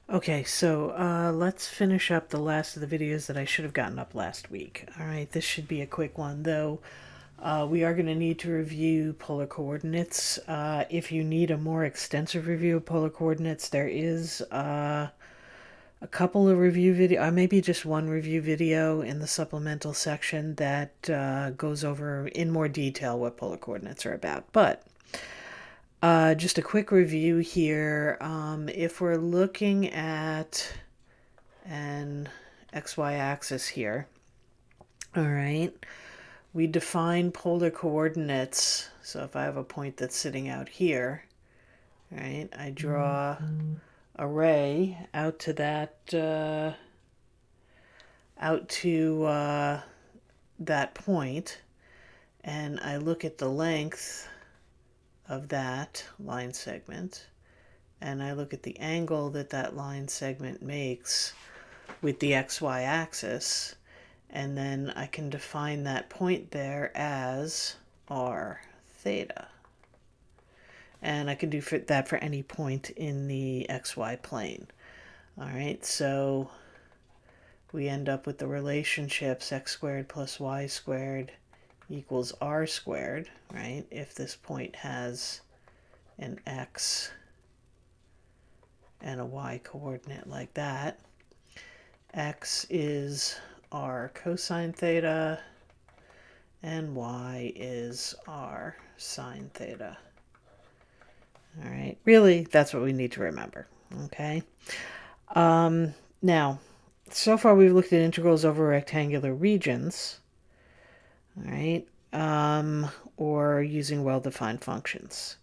Okay, so let's finish up the last of the videos that I should have gotten up last week. All right, this should be a quick one, though. We are going to need to review polar coordinates. If you need a more extensive review of polar coordinates, there is a couple of review video, maybe just one review video in the supplemental section that goes over in more detail what polar coordinates are about. But just a quick review here. If we're looking at an XY axis here, all right, we define polar coordinates. So if I have a point that's sitting out here, right, I draw a ray out to that point, and I look at the length of that line segment, and I look at the angle that that line segment makes with the XY axis, and then I can define that point there as r theta. And I can do that for any point in the XY plane. All right, so we end up with the relationships x squared plus y squared equals r squared, right? If this point has an x and a y coordinate like that. X is r cosine theta, and y is r sine theta. All right, really, that's what we need to remember, okay? Now, so far we've looked at integrals over rectangular regions, all right, or using well-defined functions.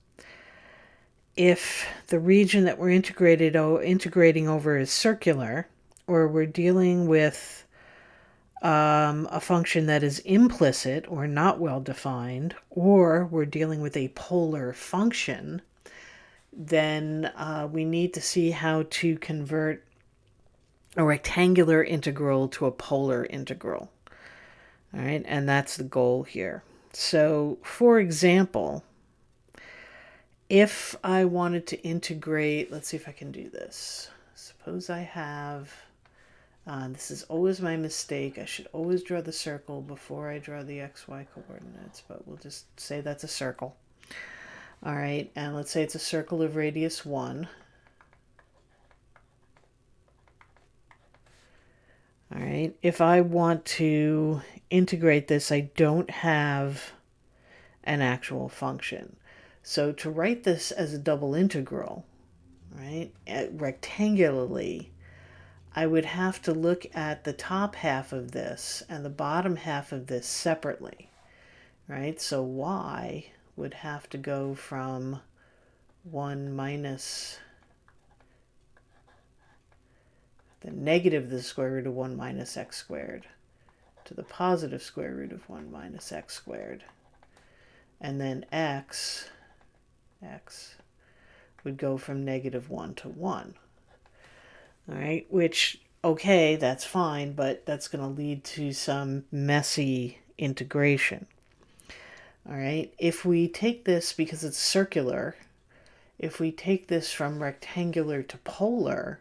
If the region that we're integrating over is circular, or we're dealing with a function that is implicit or not well-defined, or we're dealing with a polar function, then we need to see how to convert a rectangular integral to a polar integral. All right, and that's the goal here. So, for example, if I wanted to integrate, let's see if I can do this. Suppose I have, this is always my mistake. I should always draw the circle before I draw the xy coordinates, but we'll just say that's a circle. All right, and let's say it's a circle of radius 1. All right, if I want to integrate this, I don't have an actual function. So to write this as a double integral, right, rectangularly, I would have to look at the top half of this and the bottom half of this separately, right? So y would have to go from 1 minus the negative of the square root of 1 minus x squared to the positive square root of 1 minus x squared. And then x would go from negative 1 to 1. All right, which, okay, that's fine, but that's going to lead to some messy integration. All right, if we take this, because it's circular, if we take this from rectangular to polar,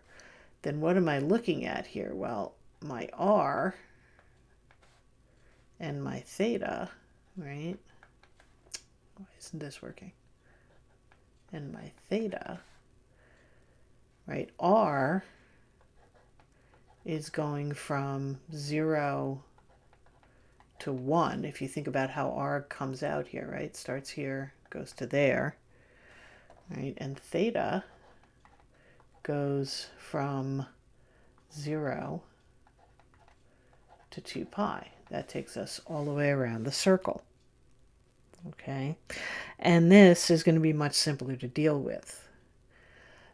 then what am I looking at here? Well, my r and my theta, right? Why isn't this working? And my theta, right? R is going from 0 to 1. If you think about how r comes out here, right? Starts here, goes to there, right? And theta goes from 0 to 2 pi. That takes us all the way around the circle. Okay? And this is going to be much simpler to deal with.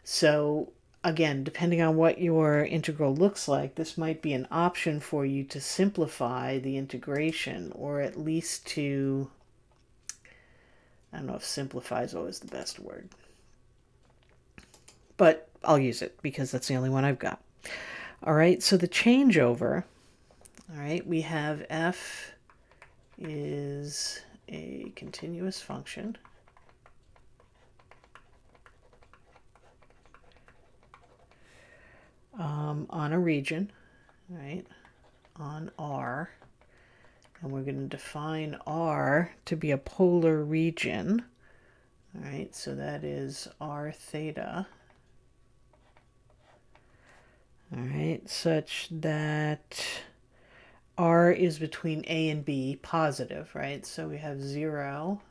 So again, depending on what your integral looks like, this might be an option for you to simplify the integration, or at least to, I don't know if simplify is always the best word, but I'll use it because that's the only one I've got. All right, so the changeover, all right, we have f is a continuous function. on a region, right, on R, and we're going to define R to be a polar region, all right, so that is R theta, all right, such that R is between A and B, positive, right, so we have 0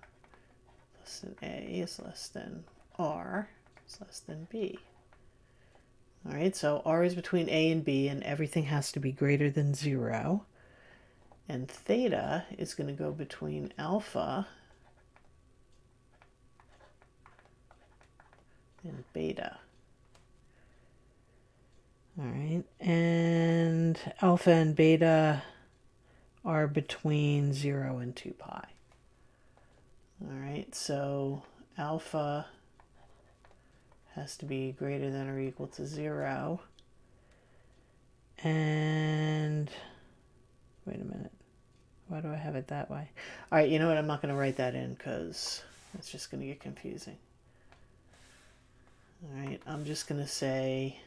less than A is less than R is less than B. All right, so R is between A and B, and everything has to be greater than 0. And theta is going to go between alpha and beta. All right, and alpha and beta are between 0 and 2 pi. All right, so alpha has to be greater than or equal to 0. And wait a minute. Why do I have it that way? All right, you know what? I'm not going to write that in because it's just going to get confusing. All right, I'm just going to say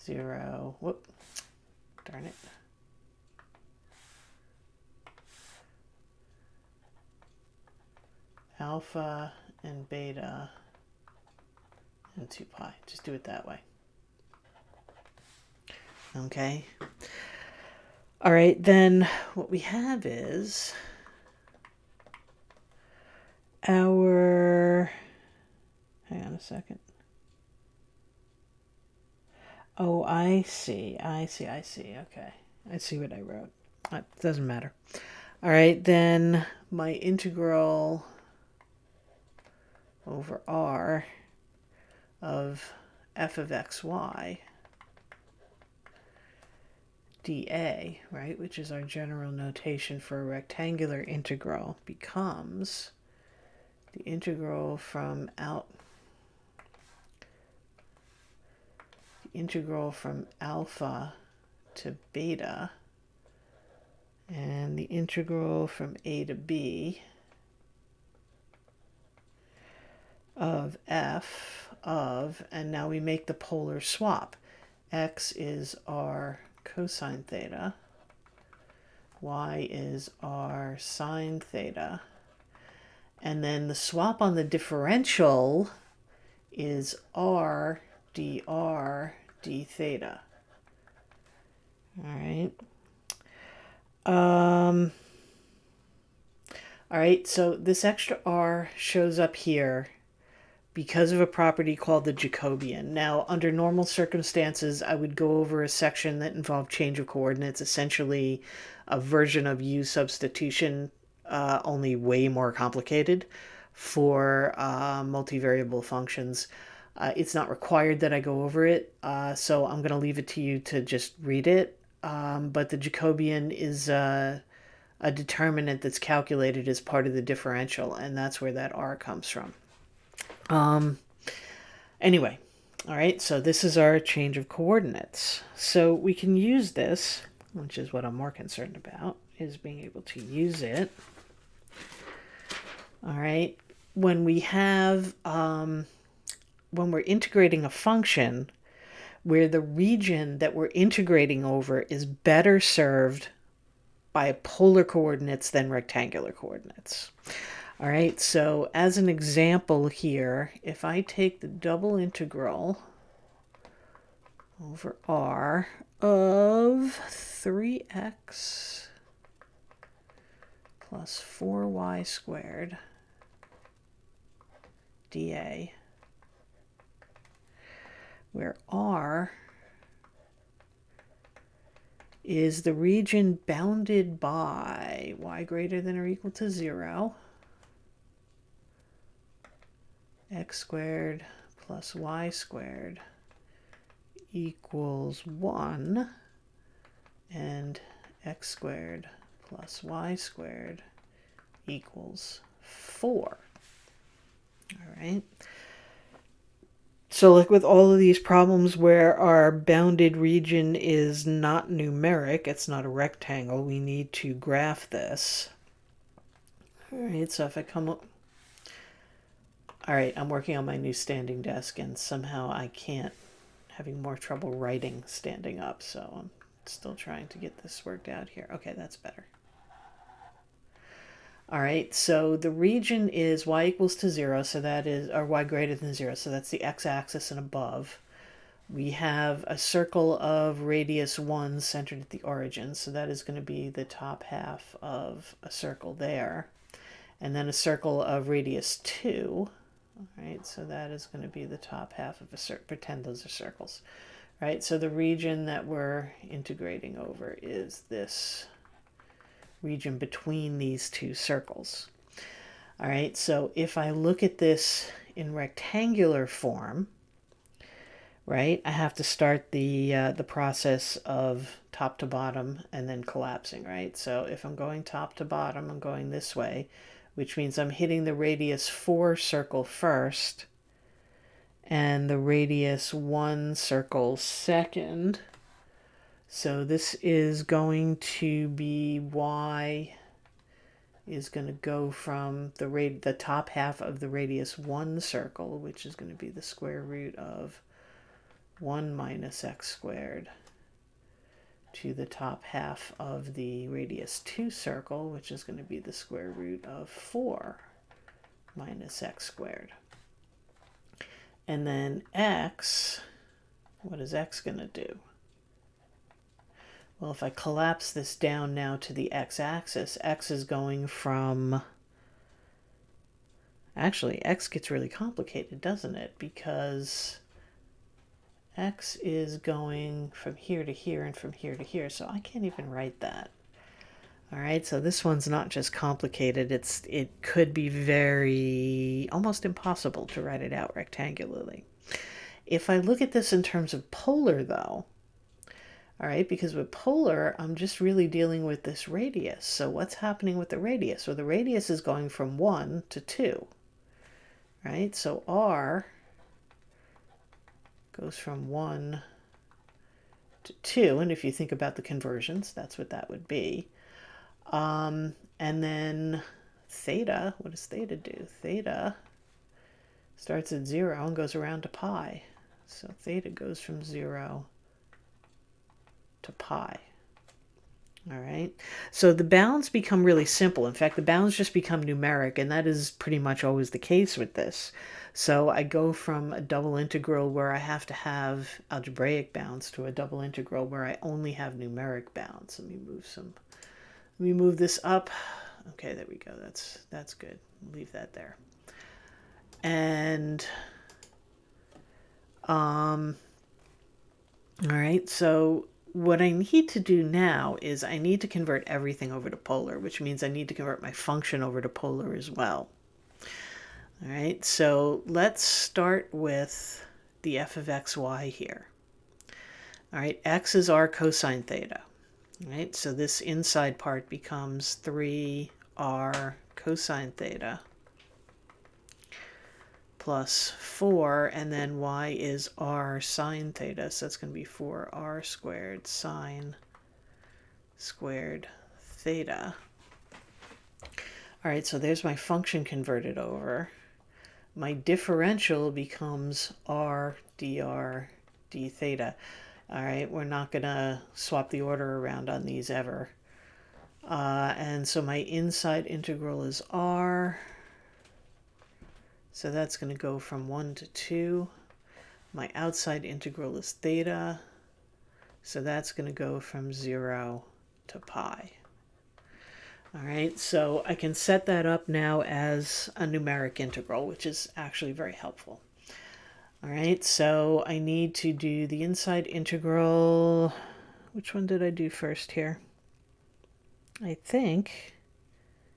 0. Whoop. Darn it. Alpha and beta and 2 pi. Just do it that way. Okay. All right, then what we have is our, hang on a second. Oh, I see. Okay. I see what I wrote. It doesn't matter. All right, then my integral over R of f of xy dA, right, which is our general notation for a rectangular integral, becomes the integral from alpha to beta and the integral from a to b of f of, and now we make the polar swap. X is our cosine theta, y is our sine theta, and then the swap on the differential is r dr d theta. All right. All right, so this extra r shows up here because of a property called the Jacobian. Now, under normal circumstances, I would go over a section that involved change of coordinates, essentially a version of U substitution, only way more complicated for multivariable functions. It's not required that I go over it, so I'm going to leave it to you to just read it. But the Jacobian is a determinant that's calculated as part of the differential, and that's where that r comes from. Anyway, all right, so this is our change of coordinates. So we can use this, which is what I'm more concerned about, is being able to use it. All right, when we have, when we're integrating a function where the region that we're integrating over is better served by polar coordinates than rectangular coordinates. All right, so as an example here, if I take the double integral over R of 3x plus 4y squared dA, where R is the region bounded by y greater than or equal to 0, x squared plus y squared equals 1, and x squared plus y squared equals 4. All right. So like with all of these problems where our bounded region is not numeric, it's not a rectangle, we need to graph this. All right, so if I come up... All right, I'm working on my new standing desk and somehow I can't having more trouble writing standing up, so I'm still trying to get this worked out here. Okay, that's better. All right, so the region is y equals to 0, so that is, or y greater than 0, so that's the x-axis and above. We have a circle of radius 1 centered at the origin, so that is going to be the top half of a circle there. And then a circle of radius 2, all right, so that is going to be the top half of a circle. Pretend those are circles, right? So the region that we're integrating over is this region between these two circles. All right, so if I look at this in rectangular form, right, I have to start the process of top to bottom and then collapsing, right? So if I'm going top to bottom, I'm going this way, which means I'm hitting the radius 4 circle first and the radius 1 circle second. So this is going to be y is going to go from the top half of the radius 1 circle, which is going to be the square root of 1 minus x squared, to the top half of the radius 2 circle, which is going to be the square root of 4 minus x squared. And then x, what is x going to do? Well, if I collapse this down now to the x-axis, x is going from... Actually, x gets really complicated, doesn't it? Because x is going from here to here and from here to here, so I can't even write that. All right, so this one's not just complicated, it could be very, almost impossible to write it out rectangularly. If I look at this in terms of polar, though, all right, because with polar, I'm just really dealing with this radius. So what's happening with the radius? Well, the radius is going from 1 to 2, right? So r goes from 1 to 2, and if you think about the conversions, that's what that would be. And then theta, what does theta do? Theta starts at 0 and goes around to pi. So theta goes from 0 to pi. All right, so the bounds become really simple. In fact, the bounds just become numeric, and that is pretty much always the case with this. So I go from a double integral where I have to have algebraic bounds to a double integral where I only have numeric bounds. Let me move this up. Okay, there we go. That's good. Leave that there. And all right, so what I need to do now is I need to convert everything over to polar, which means I need to convert my function over to polar as well. All right, so let's start with the f of xy here. All right, x is r cosine theta. All right, so this inside part becomes 3r cosine theta plus 4, and then y is r sine theta, so that's going to be 4r squared sine squared theta. All right, so there's my function converted over. My differential becomes r dr d theta. All right, we're not going to swap the order around on these ever. And so my inside integral is r. So that's going to go from 1 to 2. My outside integral is theta. So that's going to go from 0 to pi. All right, so I can set that up now as a numeric integral, which is actually very helpful. All right, so I need to do the inside integral. Which one did I do first here? I think,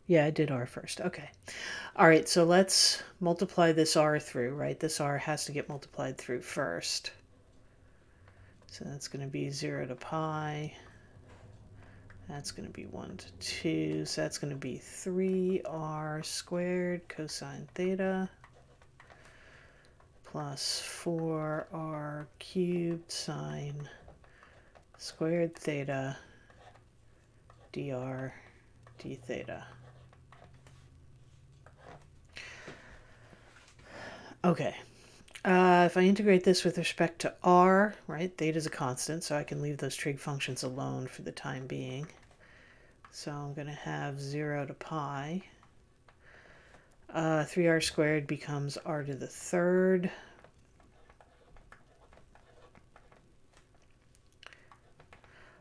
yeah, I did r first. Okay. All right, so let's multiply this r through, right? This r has to get multiplied through first. So that's going to be 0 to pi. That's going to be 1 to 2. So that's going to be 3r squared cosine theta plus 4r cubed sine squared theta dr d theta. Okay, If I integrate this with respect to r, right, theta is a constant, so I can leave those trig functions alone for the time being. So I'm going to have 0 to pi. 3r squared becomes r to the third.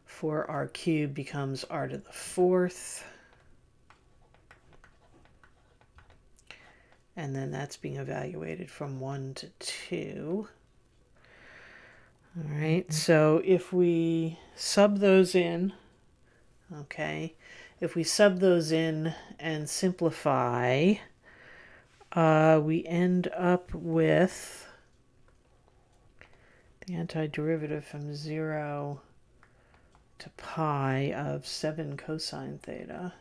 4r cubed becomes r to the fourth. And then that's being evaluated from 1 to 2. All right, so if we sub those in, okay, if we sub those in and simplify, we end up with the antiderivative from 0 to pi of 7 cosine theta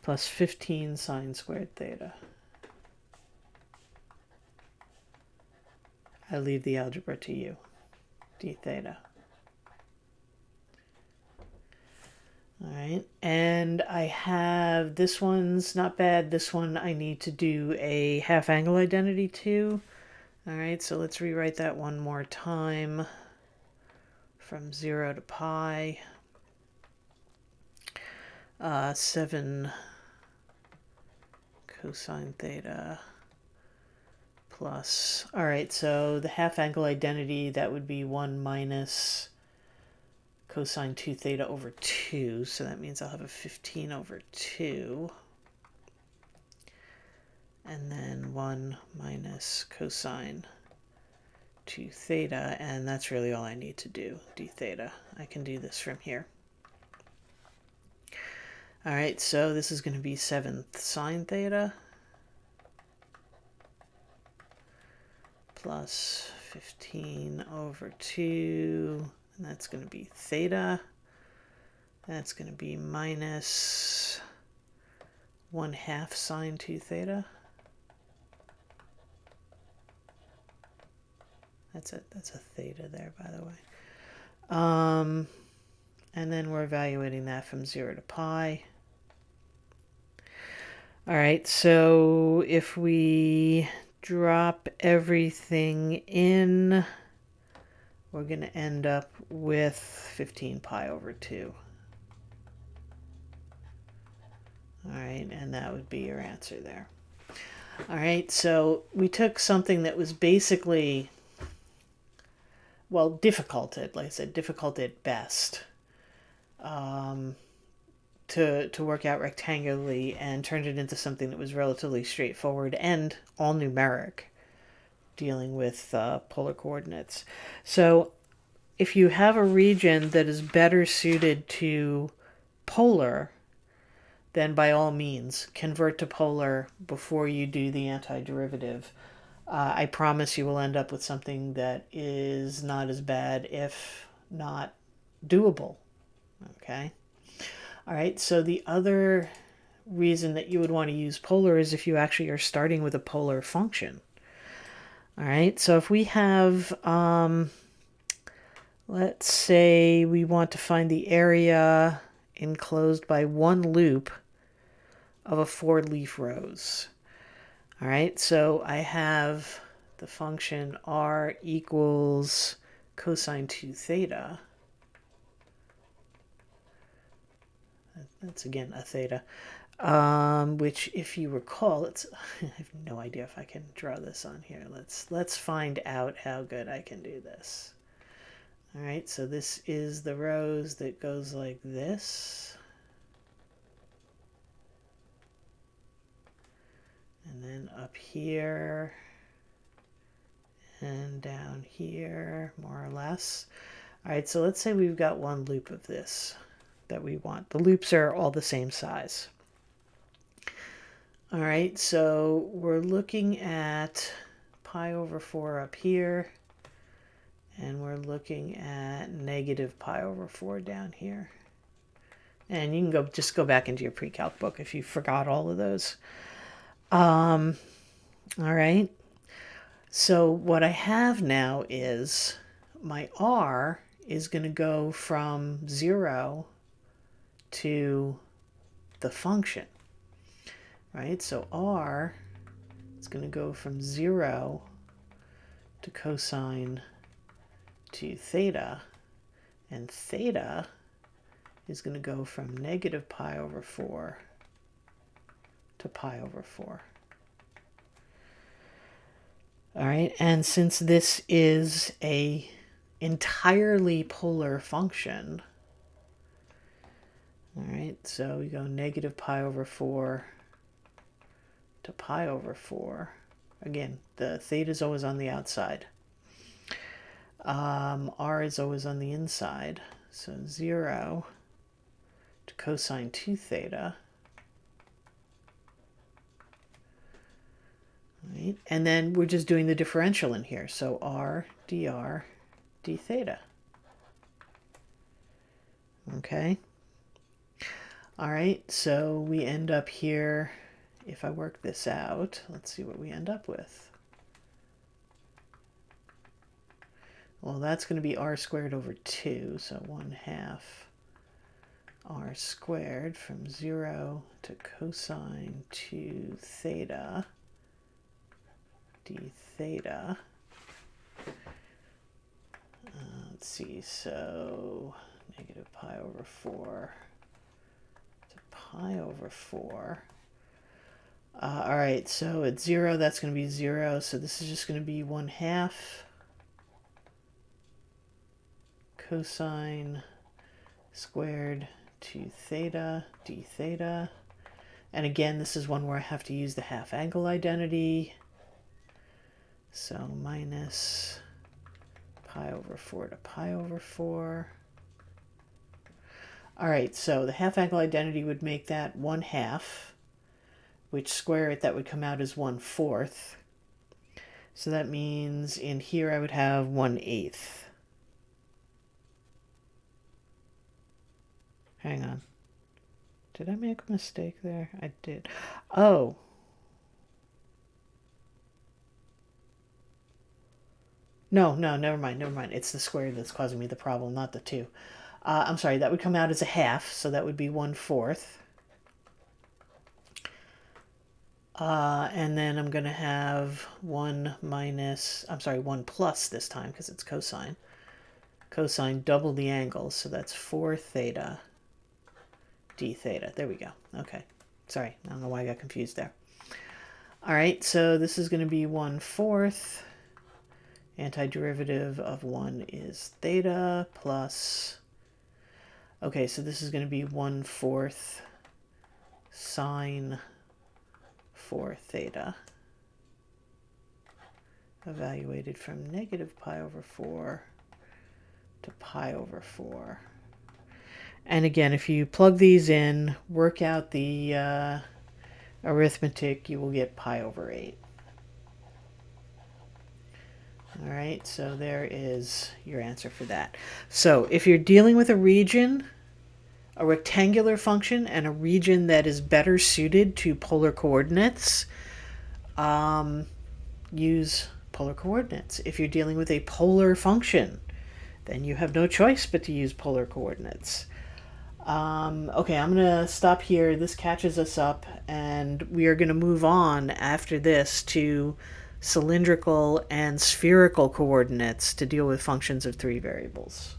plus 15 sine squared theta. I leave the algebra to you, d theta. All right, and I have, this one's not bad. This one I need to do a half angle identity to. All right, so let's rewrite that one more time. From 0 to pi. 7 cosine theta plus, all right, so the half angle identity, that would be 1 minus cosine 2 theta over 2. So that means I'll have a 15 over 2. And then 1 minus cosine 2 theta. And that's really all I need to do, d theta. I can do this from here. All right, so this is going to be 7th sine theta plus 15 over 2. And that's going to be theta. That's going to be minus 1/2 sine 2 theta. That's a theta there, by the way. And then we're evaluating that from 0 to pi. All right, so if we drop everything in, we're going to end up with 15 pi over 2. All right, and that would be your answer there. All right, so we took something that was basically, well, difficult at, like I said, difficult at best, to work out rectangularly, and turned it into something that was relatively straightforward and all numeric, dealing with polar coordinates. So if you have a region that is better suited to polar, then by all means convert to polar before you do the antiderivative. I promise you will end up with something that is not as bad, if not doable. Okay. All right, so the other reason that you would want to use polar is if you actually are starting with a polar function. All right, so if we have, let's say we want to find the area enclosed by one loop of a 4-leaf rose. All right, so I have the function r equals cosine 2 theta. That's again a theta, which, if you recall, it's I have no idea if I can draw this on here. Let's find out how good I can do this. All right, so this is the rose that goes like this. And then up here and down here, more or less. All right, so let's say we've got one loop of this that we want. The loops are all the same size. All right, so we're looking at pi over 4 up here, and we're looking at negative pi over 4 down here. And you can just go back into your pre-calc book if you forgot all of those. All right, so what I have now is my r is going to go from 0 to the function. right? So r is going to go from 0 to cosine 2 theta, and theta is going to go from negative pi over 4 to pi over 4. All right, and since this is a entirely polar function, all right, so we go negative pi over 4 to pi over 4. Again, the theta is always on the outside. R is always on the inside. So 0 to cosine 2 theta. Right? And then we're just doing the differential in here. So r dr d theta. Okay. All right, so we end up here, if I work this out, let's see what we end up with. Well, that's going to be r squared over 2, so 1/2 r squared from 0 to cosine 2 theta d theta. Let's see, so negative pi over 4 to pi over 4. All right, so at 0, that's going to be 0, so this is just going to be 1/2 cosine squared 2 theta d theta. And again, this is one where I have to use the half angle identity. So minus pi over 4 to pi over 4. All right, so the half angle identity would make that 1/2, which square it, that would come out as 1/4. So that means in here I would have 1/8. Hang on. Did I make a mistake there? I did. Oh. No, never mind. It's the square that's causing me the problem, not the 2. I'm sorry, that would come out as a half, so that would be 1/4. And then I'm going to have 1 plus this time because it's cosine. Cosine double the angle, so that's 4 theta d theta. There we go. Okay. Sorry, I don't know why I got confused there. All right, so this is going to be 1/4. Antiderivative of 1 is theta plus... Okay, so this is going to be 1/4 sine 4 theta, evaluated from negative pi over 4 to pi over 4. And again, if you plug these in, work out the arithmetic, you will get pi over 8. All right, so there is your answer for that. So if you're dealing with a region, a rectangular function, and a region that is better suited to polar coordinates, use polar coordinates. If you're dealing with a polar function, then you have no choice but to use polar coordinates. Okay, I'm going to stop here. This catches us up, and we are going to move on after this to cylindrical and spherical coordinates to deal with functions of 3 variables.